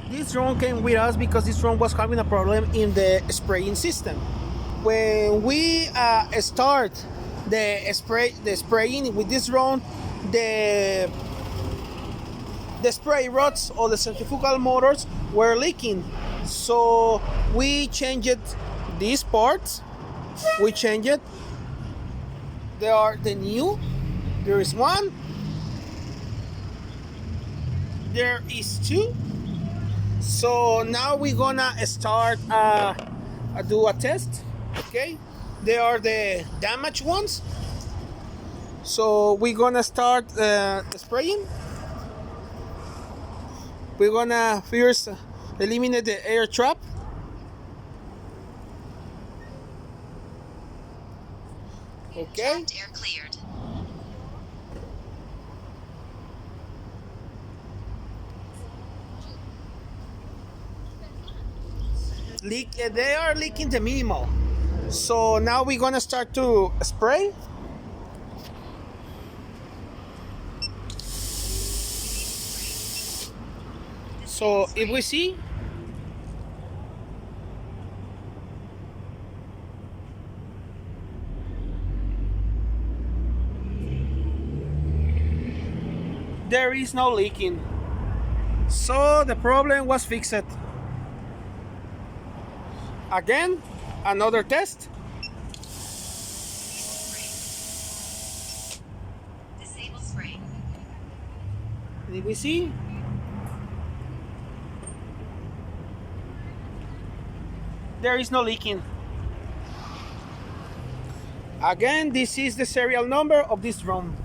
This drone came with us because this drone was having a problem in the spraying system. When we start the spraying with this drone, the spray rods or the centrifugal motors were leaking. So we changed these parts. We changed it. They are the new. There is one. There is two. So now we're gonna start do a test. Okay, they are the damaged ones. So we're gonna start spraying. We're gonna first eliminate the air trap. Okay. Trapped air cleared. They are leaking the minimal. So now we're gonna start to spray. So if we see, there is no leaking. So the problem was fixed. Again, another test. Disable spray. Did we see? There is no leaking. Again, this is the serial number of this drone.